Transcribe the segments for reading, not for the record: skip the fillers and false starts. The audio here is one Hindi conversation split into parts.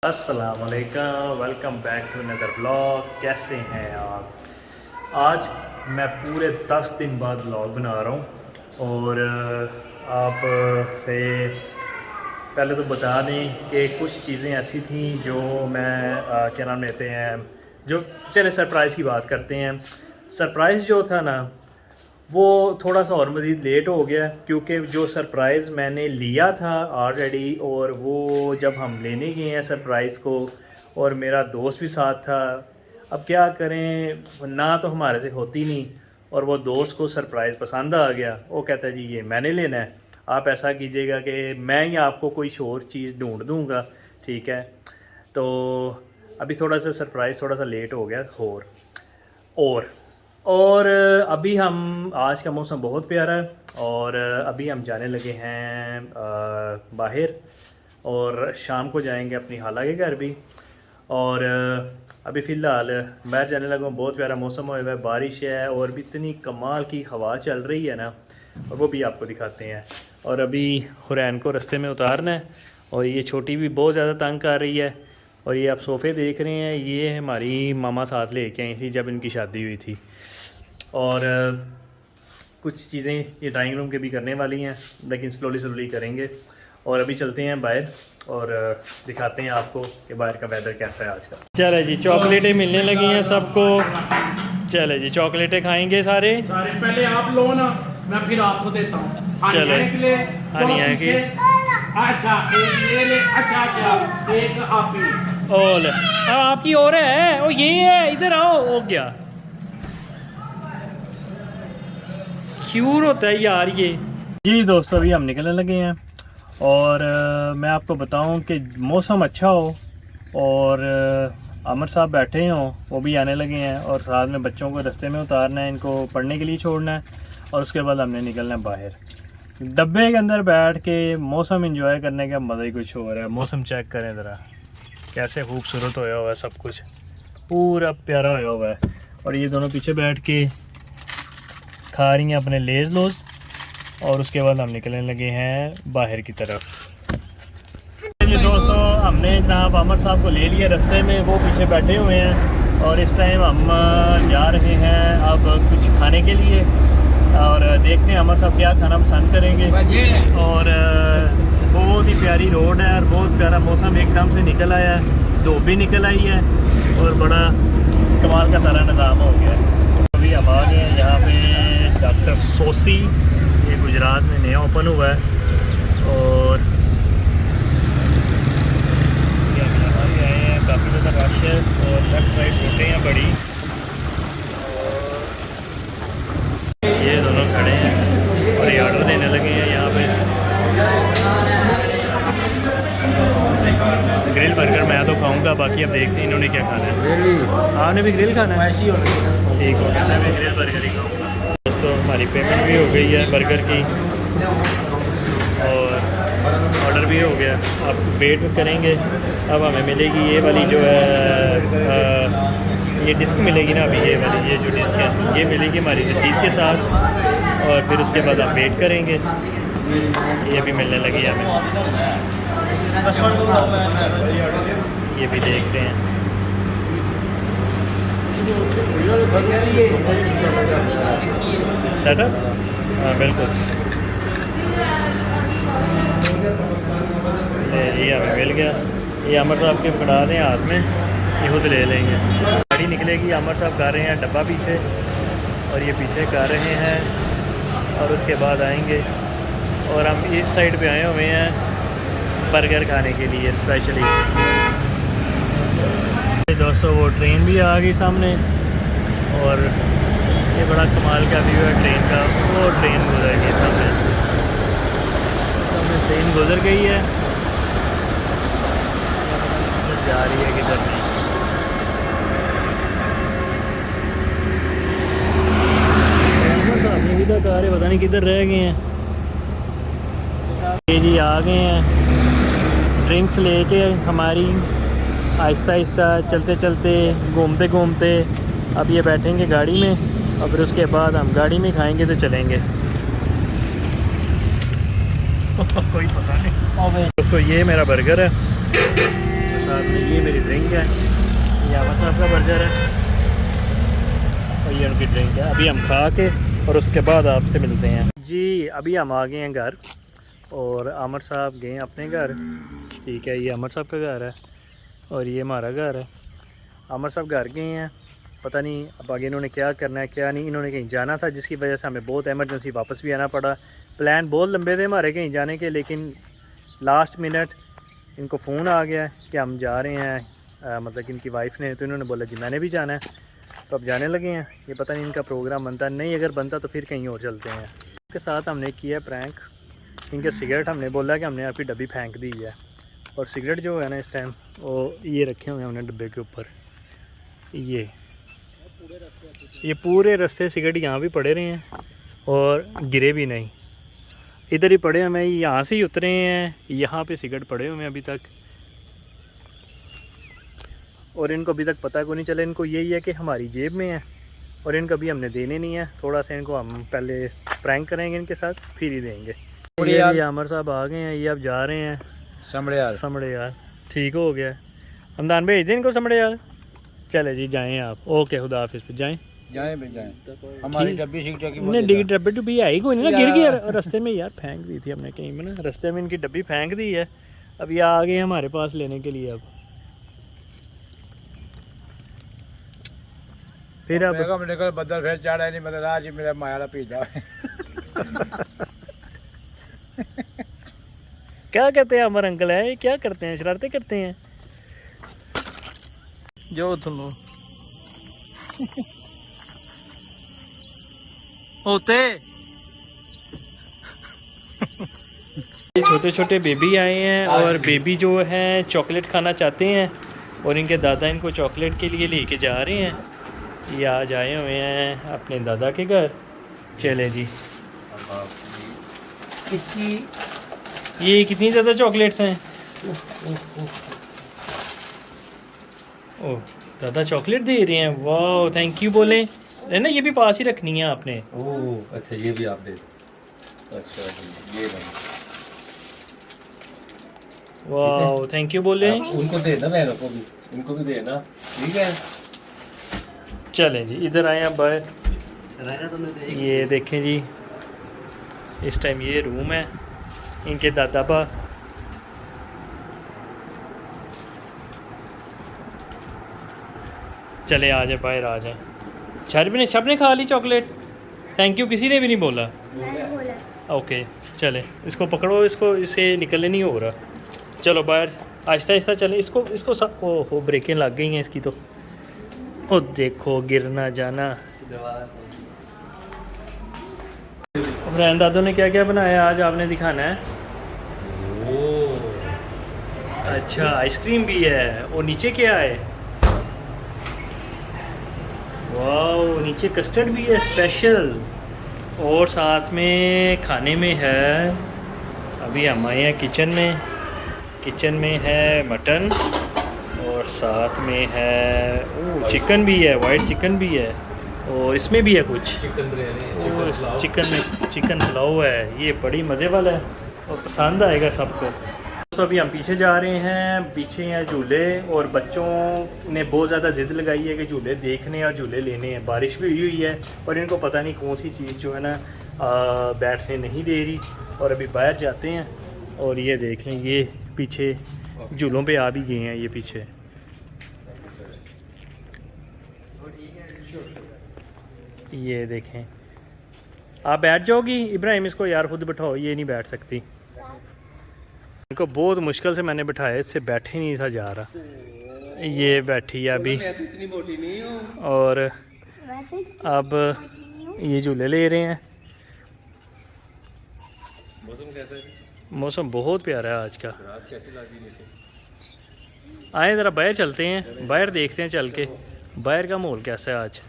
अस्सलाम वालेकुम, welcome back to another blog. कैसे हैं आप? आज मैं पूरे 10 दिन बाद ब्लॉग बना रहा हूँ और आप से पहले तो बता दें कि कुछ चीज़ें ऐसी थी जो मैं क्या नाम लेते हैं, जो चले सरप्राइज़ की बात करते हैं। सरप्राइज़ जो था ना, वो थोड़ा सा और मज़ीद लेट हो गया क्योंकि जो सरप्राइज़ मैंने लिया था ऑलरेडी, और वो जब हम लेने गए हैं सरप्राइज़ को और मेरा दोस्त भी साथ था, अब क्या करें, ना तो हमारे से होती नहीं। और वो दोस्त को सरप्राइज़ पसंद आ गया, वो कहता है जी ये मैंने लेना है, आप ऐसा कीजिएगा कि मैं ही आपको कोई और चीज़ ढूंढ दूँगा, ठीक है। तो अभी थोड़ा सा सरप्राइज़ थोड़ा सा लेट हो गया। और और अभी हम, आज का मौसम बहुत प्यारा है और अभी हम जाने लगे हैं बाहर, और शाम को जाएंगे अपनी खाला के घर भी। और अभी फ़िलहाल बाहर जाने लगा हूँ, बहुत प्यारा मौसम हुआ है, बारिश है और भी इतनी कमाल की हवा चल रही है ना, और वो भी आपको दिखाते हैं। और अभी हुरैन को रास्ते में उतारना है, और ये छोटी भी बहुत ज़्यादा तंग कर रही है। और ये आप सोफ़े देख रहे हैं, ये हमारी मामा साथ लेके आई थी जब इनकी शादी हुई थी। और कुछ चीज़ें ये ड्राइंग रूम के भी करने वाली हैं, लेकिन स्लोली स्लोली करेंगे। और अभी चलते हैं बाहर और दिखाते हैं आपको कि बाहर का वेदर कैसा है आज का। चले जी, चॉकलेटें मिलने लगी हैं सबको। चले जी, चॉकलेटें खाएंगे सारे पहले आप लो ना, मैं फिर आपको देता हूँ। चलो हनी है कि अच्छा एक ये ले, अच्छा क्या एक आप ही। ओल आपकी और है, ओ ये है, इधर आओ। हो गया, क्यूर होता है यार ये। जी दोस्तों, अभी हम निकलने लगे हैं और मैं आपको बताऊं कि मौसम अच्छा हो और आमिर साहब बैठे हों, वो भी आने लगे हैं, और साथ में बच्चों को रास्ते में उतारना है, इनको पढ़ने के लिए छोड़ना है, और उसके बाद हमने निकलना है बाहर। डब्बे के अंदर बैठ के मौसम एंजॉय करने का मज़ा ही कुछ और है। मौसम चेक करें ज़रा, कैसे खूबसूरत होया हुआ है, सब कुछ पूरा प्यारा होया हुआ है। और ये दोनों पीछे बैठ के खा रही हैं अपने लेज़ लोज़, और उसके बाद हम निकलने लगे हैं बाहर की तरफ। जी दोस्तों, हमने जनाब आमिर साहब को ले लिया रास्ते में, वो पीछे बैठे हुए हैं, और इस टाइम हम जा रहे हैं अब कुछ खाने के लिए, और देखते हैं आमिर साहब क्या खाना पसंद करेंगे। और बहुत ही प्यारी रोड है और बहुत प्यारा मौसम एकदम से निकल आया है, धूप भी निकल आई है और बड़ा कमाल का सारा निज़ाम हो गया है। अभी हम आ गए हैं यहाँ पे डॉक्टर सोसी, ये गुजरात में नया ओपन हुआ है, और यहाँ भी आए हैं, काफ़ी ज़्यादा रश है और लेफ्ट राइट रोटें हैं बड़ी, और ये दोनों खड़े हैं और ये ऑर्डर देने लगे हैं यहाँ पे। ग्रिल बर्गर मैं तो खाऊंगा, बाकी अब देखते हैं इन्होंने क्या खाना है। आपने भी ग्रिल खाना है? ठीक हो गया, मैं भी ग्रिल बर्गर ही खाऊंगा। दोस्तों, हमारी पेमेंट भी हो गई है बर्गर की और ऑर्डर भी हो गया। अब वेट करेंगे, अब हमें मिलेगी ये वाली जो है ये डिस्क मिलेगी ना, अभी ये वाली, ये जो डिस्क है ये मिलेगी हमारी रसीद के साथ, और फिर उसके बाद हम वेट करेंगे। ये भी मिलने लगी हमें, ये भी देखते हैं। सेटअप, हाँ बिल्कुल, ये हमें मिल गया। ये आमिर साहब के पकड़ा दें हाथ में, ये खुद ले लेंगे। गाड़ी निकलेगी, आमिर साहब कर रहे हैं डब्बा पीछे, और ये पीछे कर रहे हैं, और उसके बाद आएंगे। और हम इस साइड पे आए हुए हैं बर्गर खाने के लिए स्पेशली। दोस्तों, वो ट्रेन भी आ गई सामने, और ये बड़ा कमाल का व्यू है ट्रेन का। वो ट्रेन गुजर गई सामने, ट्रेन गुजर गई है, जा रही है किधर नहीं। सामने भी तो कार है, पता नहीं किधर रह गए हैं। ये जी आ गए हैं ड्रिंक्स लेके हमारी, आहिस्ता आहिस्ता चलते चलते घूमते घूमते अब ये बैठेंगे गाड़ी में, और फिर उसके बाद हम गाड़ी में खाएंगे तो चलेंगे। कोई पता नहीं। दोस्तों, ये मेरा बर्गर है, साथ में ड्रिंक है, ये आमर साहब का बर्गर है और ये उनकी ड्रिंक है। अभी हम खा के और उसके बाद आपसे मिलते हैं जी। अभी हम आ गए हैं घर और आमर साहब गए हैं अपने घर। ठीक है, ये आमर साहब का घर है और ये हमारा घर है। आमर साहब घर गए हैं, पता नहीं अब आगे इन्होंने क्या करना है क्या नहीं। इन्होंने कहीं जाना था जिसकी वजह से हमें बहुत एमरजेंसी वापस भी आना पड़ा। प्लान बहुत लंबे थे हमारे कहीं जाने के, लेकिन लास्ट मिनट इनको फ़ोन आ गया कि हम जा रहे हैं, मतलब कि इनकी वाइफ ने, तो इन्होंने बोला जी मैंने भी जाना है, तो अब जाने लगे हैं। ये पता नहीं इनका प्रोग्राम बनता नहीं, अगर बनता तो फिर कहीं और चलते हैं। इसके साथ हमने किया प्रैंक, इनके सिगरेट हमने बोला कि हमने आपकी डब्बी फेंक दी है और सिगरेट जो है ना इस टाइम वो ये रखे हुए हैं हमने डब्बे के ऊपर। ये पूरे रास्ते सिगरेट यहाँ भी पड़े रहे हैं और गिरे भी नहीं, इधर ही पड़े हुए हैं। यहाँ से ही उतरे हैं, यहाँ पे सिगरेट पड़े हुए हैं अभी तक और इनको अभी तक पता को नहीं चला। इनको यही है कि हमारी जेब में है और इनको अभी हमने देने नहीं है। थोड़ा सा इनको हम पहले प्रैंक करेंगे इनके साथ, फिर ही देंगे। ये आमर साहब आ गए हैं, ये अब जा रहे हैं समड़े यार। ठीक हो गया, हमदान भेज दें इनको समड़े यार। चले जी जाएँ आप, ओके खुदा हाफिज़। पे जाएँ हमारी डब्बी सिगरेट की नहीं, डब्बी डुब्बी आई कोई नहीं ना, गिर गया रास्ते में यार, फेंक दी थी हमने कहीं में ना, रास्ते में इनकी डब्बी फेंक दी है। अब ये आ गए हमारे पास लेने के लिए। अब फिर अब बदल फिर चढ़ा नहीं, मतलब आज मेरा माया पीजा क्या करते हैं हमारे अंकल है, क्या करते हैं, शरारतें करते हैं जो तुम होते। छोटे छोटे बेबी आए हैं और बेबी जो है चॉकलेट खाना चाहते हैं और इनके दादा इनको चॉकलेट के लिए लेके जा रहे हैं। ये आज आए हुए हैं अपने दादा के घर। चले जी, इसकी ये कितनी ज़्यादा चॉकलेट्स हैं। ओह दादा चॉकलेट दे रहे हैं, वाह थैंक यू बोले है ना। ये भी पास ही रखनी है आपने। ओह अच्छा, ये भी आप दे। अच्छा ये वाह थैंक यू बोले। उनको देना, मैं को भी, उनको भी देना, ठीक है। चलें जी, इधर आए हैं बाहर। ये देखें जी, इस टाइम ये रूम है इनके दादा पा। चले आ जाए बाहर, आ जाए। सब ने खा ली चॉकलेट, थैंक यू किसी ने भी नहीं बोला। ओके चले, इसको पकड़ो, इसको इसे निकलने नहीं हो रहा। चलो बाहर आहिस्ता आहिस्ता चले। इसको सब ओहो ब्रेकें लग गई हैं इसकी तो। ओ देखो गिर ना जाना। इब्राहिम दादू ने क्या क्या बनाया आज आपने दिखाना है। अच्छा आइसक्रीम भी है और नीचे क्या है, वाह नीचे कस्टर्ड भी है स्पेशल और साथ में खाने में है। अभी हम आए हैं किचन में है मटन और साथ में है चिकन भी है, वाइट चिकन भी है और इसमें भी है कुछ चिकन बिरयानी, चिकन पुलाव है। ये बड़ी मज़े वाला है और पसंद आएगा सबको। तो अभी हम पीछे जा रहे हैं, पीछे हैं झूले और बच्चों ने बहुत ज़्यादा ज़िद लगाई है कि झूले देखने और झूले लेने हैं। बारिश भी हुई है और इनको पता नहीं कौन सी चीज़ जो है ना बैठने नहीं दे रही। और अभी बाहर जाते हैं और ये देख लें, ये पीछे झूलों पे आ भी गए हैं। ये पीछे ये देखें, आप बैठ जाओगी इब्राहिम, इसको यार खुद बिठाओ, ये नहीं बैठ सकती। इनको बहुत मुश्किल से मैंने बिठाया, इससे बैठे नहीं था जा रहा। ये बैठी है अभी और अब ये झूले ले रहे हैं। मौसम कैसा है? मौसम बहुत प्यारा है आज का। आए ज़रा बाहर चलते हैं, बाहर देखते हैं चल के बाहर का माहौल कैसा है आज।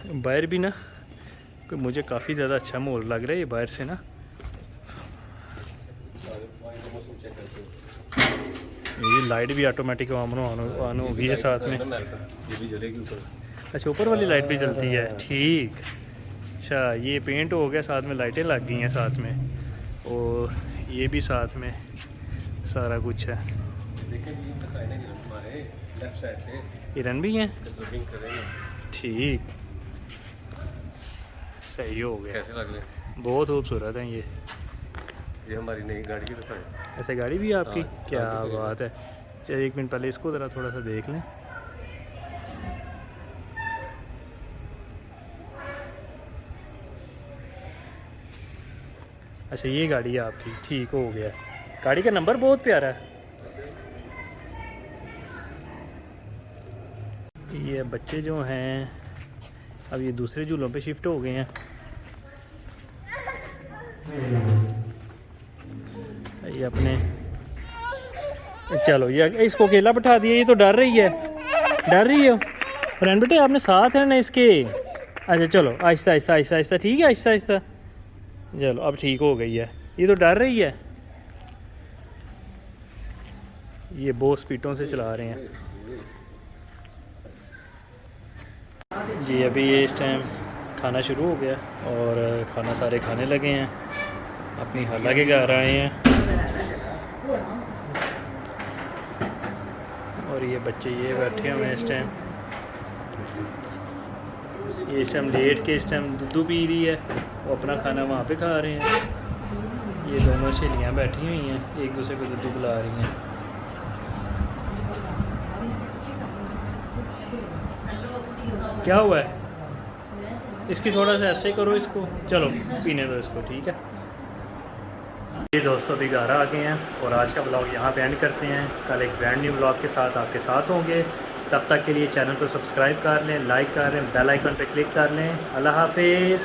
बाहर भी ना मुझे काफ़ी ज़्यादा अच्छा माहौल लग रहा है ये बाहर से ना। ये लाइट भी ऑटोमेटिक ऑन होगी है साथ में। ये भी जलेगी ऊपर। अच्छा ऊपर वाली लाइट भी जलती है, ठीक। अच्छा ये पेंट हो गया, साथ में लाइटें लग गई हैं साथ में और ये भी साथ में सारा कुछ है। देखें भी दिखाए ना हमारे लेफ्ट साइड से हिरन भी हैं, जूमिंग करेंगे ठीक, सही हो गया। कैसे लग रहे बहुत खूबसूरत हैं ये हमारी नई गाड़ी की दिखाए। ऐसे गाड़ी भी है आपकी? हाँ, क्या गाड़ी भी है। बात है। चलिए 1 मिनट पहले इसको ज़रा थोड़ा सा देख लें। अच्छा ये गाड़ी है आपकी, ठीक हो गया। गाड़ी का नंबर बहुत प्यारा है। ये बच्चे जो हैं अब ये दूसरे झूलों पे शिफ्ट हो गए हैं। ये अपने चलो ये इसको अकेला बैठा दिया, ये तो डर रही है। डर रही हो फ्रेंड बेटे, आपने साथ है ना इसके। अच्छा चलो आहिस्ता आहिस्ता आहिस्ता आहिस्ता, ठीक है आहिस्ता आहिस्ता। चलो अब ठीक हो गई है, ये तो डर रही है। ये बहुत स्पीडों से चला रहे हैं जी। अभी ये इस टाइम खाना शुरू हो गया और खाना सारे खाने लगे हैं, अपनी हाला के घर आए हैं। और ये बच्चे ये बैठे हुए हैं इस टाइम, ये इस टाइम लेट के इस टाइम दूध पी रही है, वो अपना खाना वहाँ पे खा रहे हैं। ये दोनों सहेलियाँ बैठी हुई हैं, एक दूसरे को दूध पिला रही हैं। क्या हुआ है? इसकी थोड़ा सा ऐसे करो इसको, चलो पीने दो इसको, ठीक है। ये दोस्तों अभी घर आ गए हैं और आज का ब्लॉग यहाँ पे एंड करते हैं। कल एक ब्रांड न्यू ब्लॉग के साथ आपके साथ होंगे। तब तक के लिए चैनल को सब्सक्राइब कर लें, लाइक कर लें, बेल आइकन पे क्लिक कर लें। अल्लाह हाफिज़।